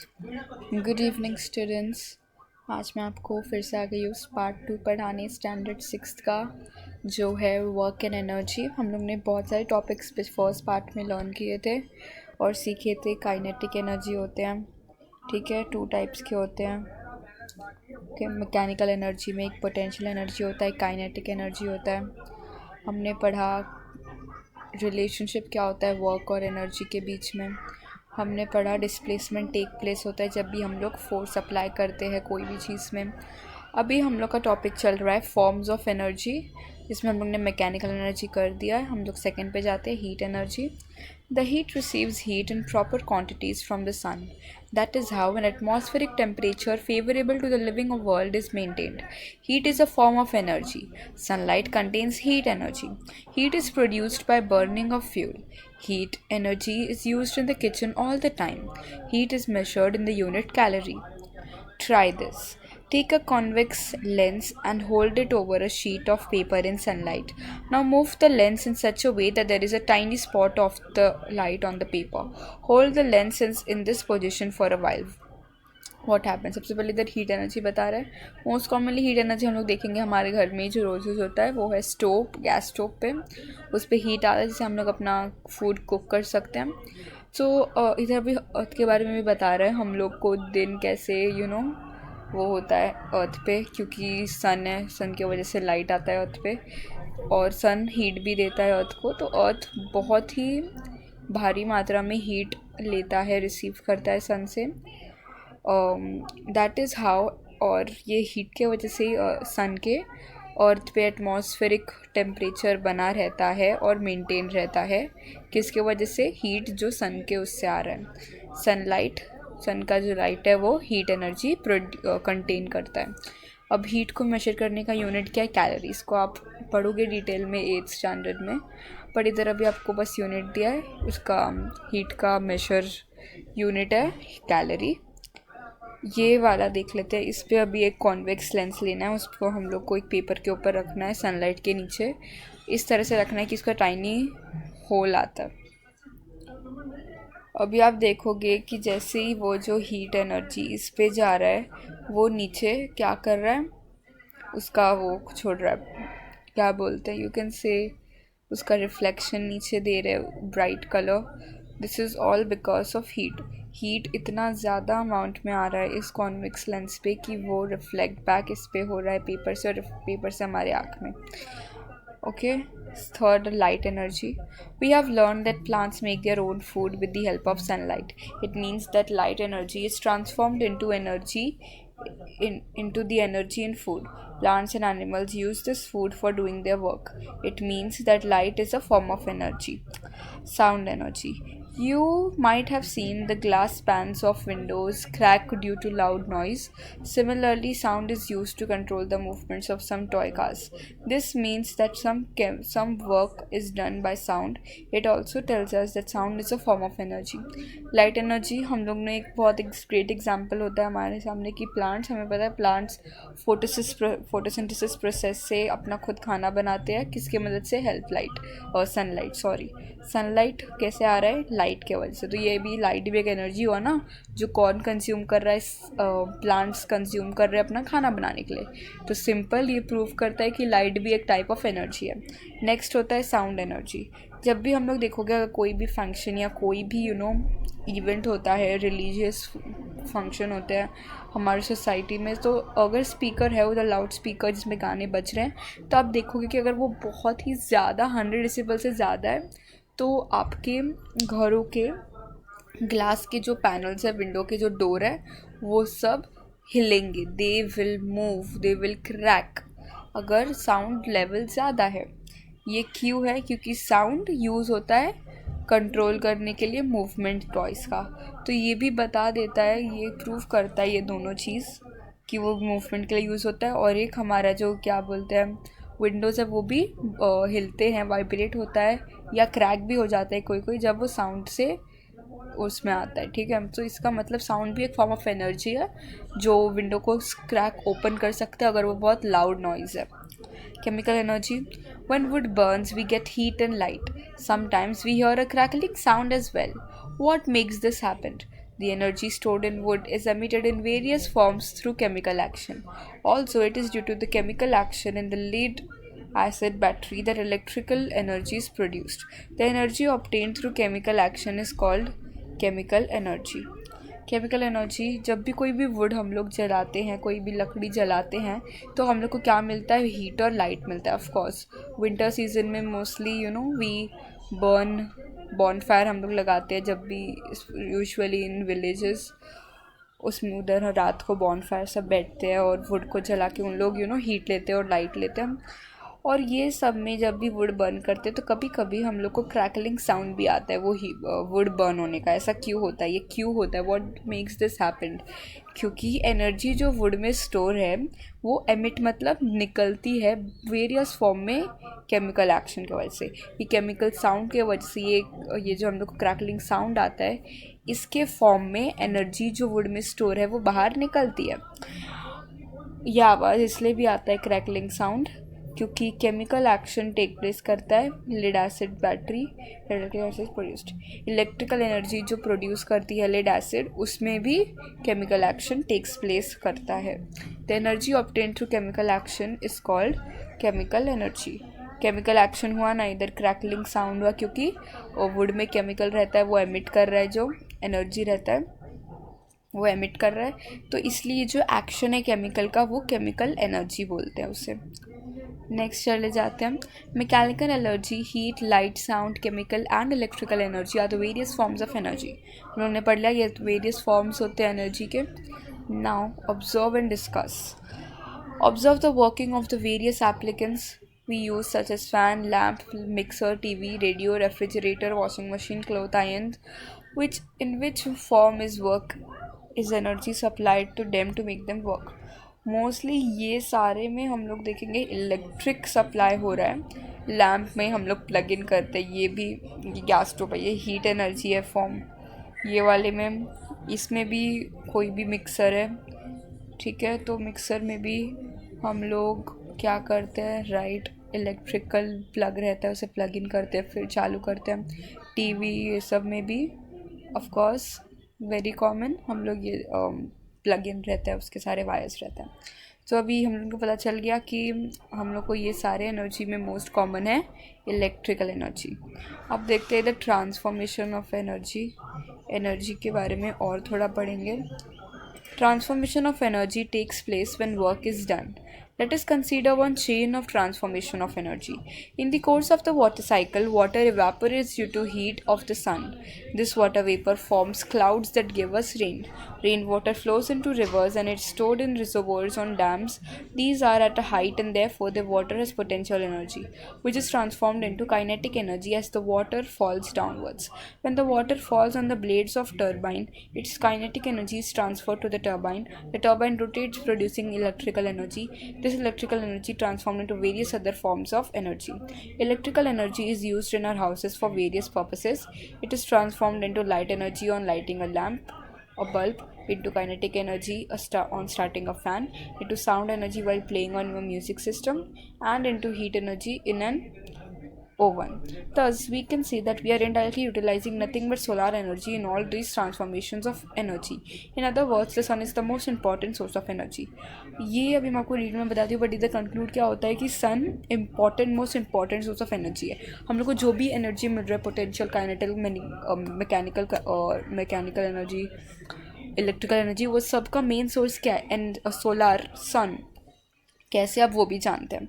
Good evening students. आज मैं आपको फिर से आ गई हूँ पार्ट 2 पढ़ाने स्टैंडर्ड 6 का जो है वर्क एंड एनर्जी। हम लोग ने बहुत सारे टॉपिक्स फर्स्ट पार्ट में लर्न किए थे और सीखे थे। काइनेटिक एनर्जी होते हैं, ठीक है, 2 टाइप्स के होते हैं। ओके, मैकेनिकल एनर्जी में एक पोटेंशियल एनर्जी होता है, काइनेटिक एनर्जी होता है। हमने पढ़ा रिलेशनशिप क्या होता है वर्क और एनर्जी के बीच में। हमने पढ़ा डिस्प्लेसमेंट टेक प्लेस होता है जब भी हम लोग फोर्स अप्लाई करते हैं कोई भी चीज़ में। अभी हम लोग का टॉपिक चल रहा है फॉर्म्स ऑफ एनर्जी, जिसमें हम लोग ने मैकेनिकल एनर्जी कर दिया है। हम लोग सेकंड पे जाते हैं, heat energy. The heat receives heat in proper quantities from the sun. That is how an atmospheric temperature favorable to the living world is maintained. Heat is a form of energy. Sunlight contains heat energy. Heat is produced by burning of fuel. Heat energy is used in the kitchen all the time. Heat is measured in the unit calorie. Try this. Take a convex lens and hold it over a sheet of paper in sunlight. Now move the lens in such a way that there is a tiny spot of the light on the paper. Hold the lens in this position for a while. What happens? सबसे पहले इधर heat energy बता रहा है। Most commonly heat energy हम लोग देखेंगे हमारे घर में जो रोज यूज़ होता है वो है स्टोव, गैस स्टोव पे। उस पर हीट आता है जिससे हम लोग अपना फूड कुक कर सकते हैं। सो इधर भी अर्थ के बारे में भी बता रहा है हम लोग को दिन कैसे वो होता है अर्थ पे, क्योंकि सन है, सन की वजह से लाइट आता है अर्थ पे और सन हीट भी देता है अर्थ को। तो अर्थ बहुत ही भारी मात्रा में हीट लेता है, रिसीव करता है सन से। दैट इज़ हाउ, और ये हीट के वजह से सन के अर्थ पे एटमॉस्फेरिक टेम्परेचर बना रहता है और मेंटेन रहता है। किसके वजह से? हीट जो सन के उससे आ रहा है। सनलाइट, सन का जो लाइट है वो हीट एनर्जी कंटेन करता है। अब हीट को मेजर करने का यूनिट क्या है? कैलोरीज को आप पढ़ोगे डिटेल में 8th स्टैंडर्ड में, पर इधर अभी आपको बस यूनिट दिया है। उसका हीट का मेजर यूनिट है कैलोरी। ये वाला देख लेते हैं। इस पर अभी एक कॉन्वेक्स लेंस लेना है, उसको हम लोग को एक पेपर के ऊपर रखना है सनलाइट के नीचे। इस तरह से रखना है कि इसका टाइनी होल आता है। अभी आप देखोगे कि जैसे ही वो जो हीट एनर्जी इस पे जा रहा है वो नीचे क्या कर रहा है, उसका वो छोड़ रहा है, क्या बोलते हैं, यू कैन से उसका रिफ्लेक्शन नीचे दे रहे bright colour. This is all because of heat. Heat इतना ज़्यादा अमाउंट में आ रहा है इस कॉन्वेक्स लेंस पे कि वो रिफ्लेक्ट बैक इस पे हो रहा है पेपर से, और पेपर से हमारे आँख में। Okay, third, light energy. We have learned that plants make their own food with the help of sunlight. It means that light energy is transformed into into the energy in food. Plants and animals use this food for doing their work. It means that light is a form of energy. Sound energy. You might have seen the glass panes of windows crack due to loud noise. Similarly, sound is used to control the movements of some toy cars. This means that some work is done by sound. It also tells us that sound is a form of energy. Light energy हम लोग ने एक बहुत great example होता है हमारे सामने कि प्लांट्स, हमें पता है प्लांट्स फोटोसिंथेसिस प्रोसेस से अपना खुद खाना बनाते हैं। किसके मदद से? हेल्प लाइट और सनलाइट कैसे आ रहा है? लाइट के वजह से। तो ये भी लाइट भी एक एनर्जी हुआ ना, जो कौन कंज्यूम कर रहा है? प्लांट्स कंज्यूम कर रहे हैं अपना खाना बनाने के लिए। तो सिंपल ये प्रूव करता है कि लाइट भी एक टाइप ऑफ एनर्जी है। नेक्स्ट होता है साउंड एनर्जी। जब भी हम लोग देखोगे अगर कोई भी फंक्शन या कोई भी इवेंट होता है, रिलीजियस फंक्शन होते हैं हमारी सोसाइटी में, तो अगर स्पीकर है उधर लाउड स्पीकर जिसमें गाने बज रहे हैं, तो आप देखोगे कि अगर वो बहुत ही ज़्यादा 100 डेसिबल से ज़्यादा है तो आपके घरों के ग्लास के जो पैनल्स है, विंडो के जो डोर है, वो सब हिलेंगे। They will move, they will crack अगर साउंड लेवल ज़्यादा है। ये क्यों है? क्योंकि साउंड यूज़ होता है कंट्रोल करने के लिए मूवमेंट टॉयज़ का। तो ये भी बता देता है, ये प्रूव करता है ये दोनों चीज़ कि वो मूवमेंट के लिए यूज़ होता है। और एक हमारा जो क्या बोलते हैं विंडोज़ है वो भी हिलते हैं, वाइब्रेट होता है या क्रैक भी हो जाता है कोई जब वो साउंड से उसमें आता है, ठीक है। तो इसका मतलब साउंड भी एक फॉर्म ऑफ एनर्जी है जो विंडो को क्रैक ओपन कर सकते हैं अगर वो बहुत लाउड नॉइज़ है। Chemical energy. When wood burns, we get heat and light. Sometimes we hear a crackling sound as well. What makes this happen? The energy stored in wood is emitted in various forms through chemical action. Also, it is due to the chemical action in the lead acid battery that electrical energy is produced. The energy obtained through chemical action is called chemical energy. Chemical energy, जब भी कोई भी would हम लोग जलाते हैं, कोई भी लकड़ी जलाते हैं, तो हम लोग को क्या मिलता है? हीट और लाइट मिलता है. ऑफ कोर्स विंटर सीजन में मोस्टली वी बर्न फायर हम लोग लगाते हैं जब भी, यूजुअली इन विलेजेस. उसमें उधर रात को बॉनफायर सब बैठते हैं और वुड को जला के उन लोग हीट लेते हैं और लाइट लेते हैं. और ये सब में जब भी वुड बर्न करते हैं तो कभी कभी हम लोग को क्रैकलिंग साउंड भी आता है वो वुड बर्न होने का. ऐसा क्यों होता है? ये क्यों होता है? What makes this happen? क्योंकि एनर्जी जो वुड में स्टोर है वो एमिट मतलब निकलती है वेरियस फॉर्म में केमिकल एक्शन की वजह से. ये केमिकल साउंड की वजह से ये जो हम लोग को क्रैकलिंग साउंड आता है, इसके फॉर्म में एनर्जी जो वुड में स्टोर है वो बाहर निकलती है. यह आवाज़ इसलिए भी आता है क्रैकलिंग साउंड क्योंकि केमिकल एक्शन टेक प्लेस करता है lead acid battery. Produced electrical energy जो प्रोड्यूस करती है लेड एसिड, उसमें भी केमिकल एक्शन टेक्स प्लेस करता है. The energy obtain through chemical action is called chemical energy. Chemical action हुआ ना, इधर क्रैकलिंग साउंड हुआ क्योंकि वुड में केमिकल रहता है, वो एमिट कर रहा है, जो एनर्जी रहता है वो एमिट कर रहा है, तो इसलिए जो एक्शन है केमिकल का वो केमिकल एनर्जी बोलते हैं उसे. नेक्स्ट चले जाते हैं. Mechanical energy, heat, light, sound, chemical and electrical energy are the various forms of energy. हम लोगों ने पढ़ लिया ये वेरियस फॉर्म्स होते हैं एनर्जी के. Now observe and discuss. Observe the working of the various applicants we use such as fan, lamp, mixer, TV, radio, refrigerator, washing machine, cloth iron, in which form is energy supplied to them to make them work. Mostly ये सारे में हम लोग देखेंगे electric supply हो रहा है. Lamp में हम लोग प्लग इन करते हैं, ये भी गैस स्टोव है, ये हीट एनर्जी है फॉर्म. ये वाले में इसमें भी कोई भी मिक्सर है, ठीक है, तो मिक्सर में भी हम लोग क्या करते हैं? राइट, इलेक्ट्रिकल प्लग रहता है, उसे प्लग इन करते हैं फिर चालू करते हैं. टीवी ये सब में भी ऑफ कोर्स वेरी कॉमन हम लोग ये प्लग इन रहता है, उसके सारे वायर्स रहते हैं. तो अभी हम लोग को पता चल गया कि हम लोग को ये सारे एनर्जी में मोस्ट कॉमन है इलेक्ट्रिकल एनर्जी. अब देखते हैं द ट्रांसफॉर्मेशन ऑफ एनर्जी के बारे में और थोड़ा पढ़ेंगे. Transformation of energy takes place when work is done. Let us consider one chain of transformation of energy. In the course of the water cycle, water evaporates due to heat of the sun. This water vapor forms clouds that give us rain. Rainwater flows into rivers and is stored in reservoirs on dams. These are at a height and therefore the water has potential energy, which is transformed into kinetic energy as the water falls downwards. When the water falls on the blades of turbine, its kinetic energy is transferred to the turbine. The turbine rotates, producing electrical energy. This electrical energy transformed into various other forms of energy. Electrical energy is used in our houses for various purposes. It is transformed into light energy on lighting a lamp or bulb, into kinetic energy on starting a fan, into sound energy while playing on your music system, and into heat energy in an oven. Thus, we can see that we are indirectly utilizing nothing but solar energy in all these transformations of energy. In other words, the sun is the most important source of energy. ये अभी मैं आपको read में बताती हूँ, but इधर conclude क्या होता है कि sun most important source of energy है. हम लोग को जो भी एनर्जी मिल रहा है, potential, kinetic, mechanical energy, electrical energy, वो सब का मेन सोर्स क्या है? एंड सोलार सन. कैसे आप वो भी जानते हैं.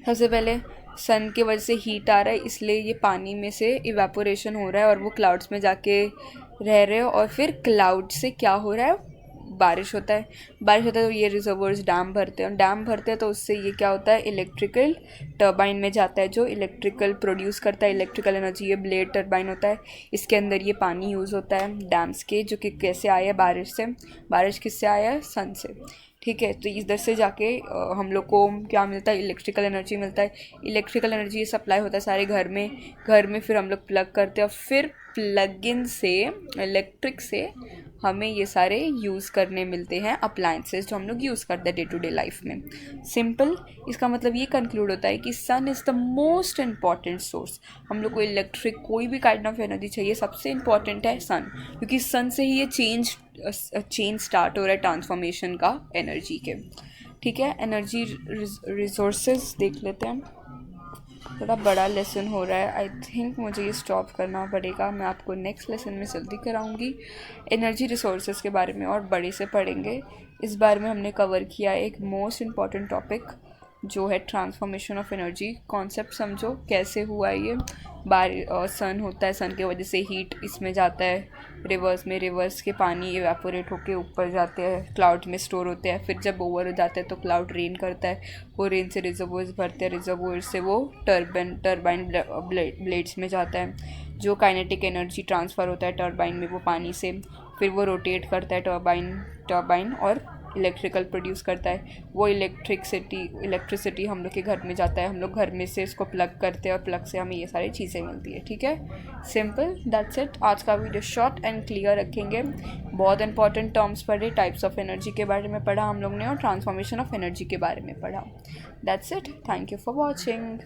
सबसे पहले सन की वजह से हीट आ रहा है, इसलिए ये पानी में से इवेपोरेशन हो रहा है और वो क्लाउड्स में जाके रह रहे हो, और फिर क्लाउड से क्या हो रहा है? बारिश होता है. तो ये रिजर्वर्स डैम भरते हैं, तो उससे ये क्या होता है? इलेक्ट्रिकल टर्बाइन में जाता है, जो इलेक्ट्रिकल प्रोड्यूस करता है इलेक्ट्रिकल एनर्जी. ये ब्लेड टर्बाइन होता है, इसके अंदर ये पानी यूज़ होता है डैम्स के, जो कि कैसे आया है? बारिश से. बारिश किससे आया है? सन से. ठीक है, तो इधर से जाके हम लोग को क्या मिलता है? इलेक्ट्रिकल एनर्जी मिलता है. इलेक्ट्रिकल एनर्जी सप्लाई होता है सारे घर में फिर हम लोग प्लग करते हैं और फिर प्लग इन से, इलेक्ट्रिक से हमें ये सारे यूज़ करने मिलते हैं अप्लायंसेस जो हम लोग यूज़ करते हैं डे टू डे लाइफ में। सिंपल, इसका मतलब ये कंक्लूड होता है कि sun is the most important source. हम लोग को इलेक्ट्रिक कोई भी काइंड ऑफ एनर्जी चाहिए, सबसे इम्पॉर्टेंट है सन, क्योंकि सन से ही ये चेंज स्टार्ट हो रहा है ट्रांसफॉर्मेशन का एनर्जी के। ठीक है, एनर्जी रिसोर्सेज देख लेते हैं हम। थोड़ा बड़ा लेसन हो रहा है, आई थिंक मुझे ये स्टॉप करना पड़ेगा। मैं आपको नेक्स्ट लेसन में जल्दी कराऊंगी। एनर्जी रिसोर्सेज के बारे में और बड़े से पढ़ेंगे। इस बार में हमने कवर किया एक मोस्ट इम्पॉर्टेंट टॉपिक जो है ट्रांसफॉर्मेशन ऑफ एनर्जी। कॉन्सेप्ट समझो कैसे हुआ है ये। सन होता है, सन की वजह से हीट इसमें जाता है रिवर्स में, रिवर्स के पानी इवेपोरेट होके ऊपर जाते हैं, क्लाउड में स्टोर होते हैं। फिर जब ओवर हो जाता है तो क्लाउड रेन करता है, वो रेन से रिजर्वोर्स भरते हैं, रिजर्वोर से वो टर्बाइन ब्लेड्स में जाता है। जो काइनेटिक एनर्जी ट्रांसफ़र होता है टर्बाइन में वो पानी से, फिर वो रोटेट करता है टर्बाइन और इलेक्ट्रिकल प्रोड्यूस करता है। वो इलेक्ट्रिसिटी हम लोग के घर में जाता है, हम लोग घर में से इसको प्लग करते हैं और प्लग से हमें ये सारी चीज़ें मिलती है। ठीक है, सिंपल, दैट्स इट। आज का वीडियो शॉर्ट एंड क्लियर रखेंगे। बहुत इंपॉर्टेंट टर्म्स पढ़े, टाइप्स ऑफ एनर्जी के बारे में पढ़ा हम लोग ने और ट्रांसफॉर्मेशन ऑफ एनर्जी के बारे में पढ़ा। That's it, thank you for watching.